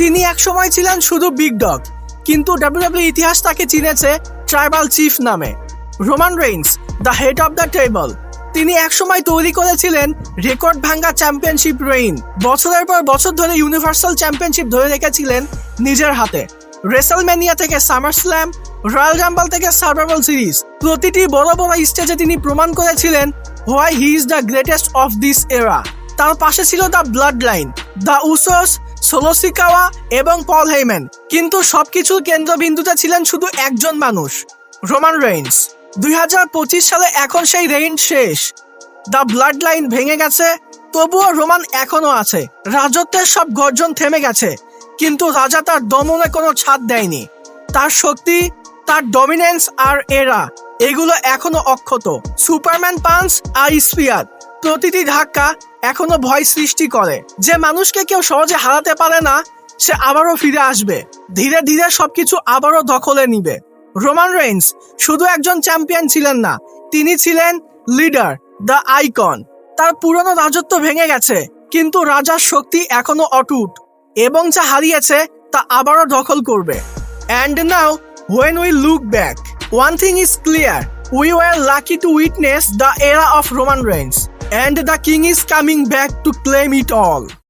তিনি একসময় ছিলেন শুধু বিগ ডগ, কিন্তু ডাব্লিউডাব্লিউ ইতিহাস তাকে চিনেছে ট্রাইবাল চিফ নামে। Roman Reigns, the head of the table, তিনি একসময় তৈরি করেছিলেন রেকর্ড ভাঙ্গা চ্যাম্পিয়নশিপ রেইন। বছরের পর বছর ধরে ইউনিভার্সাল চ্যাম্পিয়নশিপ ধরে রেখেছিলেন নিজের হাতে। রেসেলম্যানিয়া থেকে সামার স্ল্যাম, রয়্যাল রাম্বল থেকে সার্ভাইভাল সিরিজ, প্রতিটি বড় বড় স্টেজে তিনি প্রমাণ করেছিলেন why he is the greatest of this era. তার পাশে ছিল দ্য ব্লাড লাইন, দ্য উসোস, সোলো সিকাওয়া এবং পল হেইম্যান, কিন্তু সবকিছুর কেন্দ্রবিন্দুতে ছিলেন শুধু একজন মানুষ, রোমান রেইন্স। 2025 সালে এখন সেই রেইন শেষ। দ্য ব্লাড লাইন ভেঙে গেছে, তবুও রোমান এখনো আছে। রাজত্বের সব গর্জন থেমে গেছে, কিন্তু রাজা তার দমনে কোনো ছাড় দেয়নি। তার শক্তি, তার ডমিনেন্স আর এরা, এগুলো এখনো অক্ষত। সুপারম্যান পাঞ্চ আর স্পিয়ার, প্রতিটি ধাক্কা এখনো ভয় সৃষ্টি করে। যে মানুষকে কেউ সহজে হারাতে পারে না, সে আবারও ফিরে আসবে, ধীরে ধীরে সবকিছু আবারও দখলে নিবে। রোমান রেইন্স শুধু একজন চ্যাম্পিয়ন ছিলেন না, তিনি ছিলেন লিডার, দ্য আইকন। তার পুরনো রাজত্ব ভেঙে গেছে, কিন্তু রাজার শক্তি এখনো অটুট, এবং যা হারিয়েছে তা আবারও দখল করবে। And now, when we look back, one thing is clear: we were lucky to witness the era of Roman Reigns, and the king is coming back to claim it all.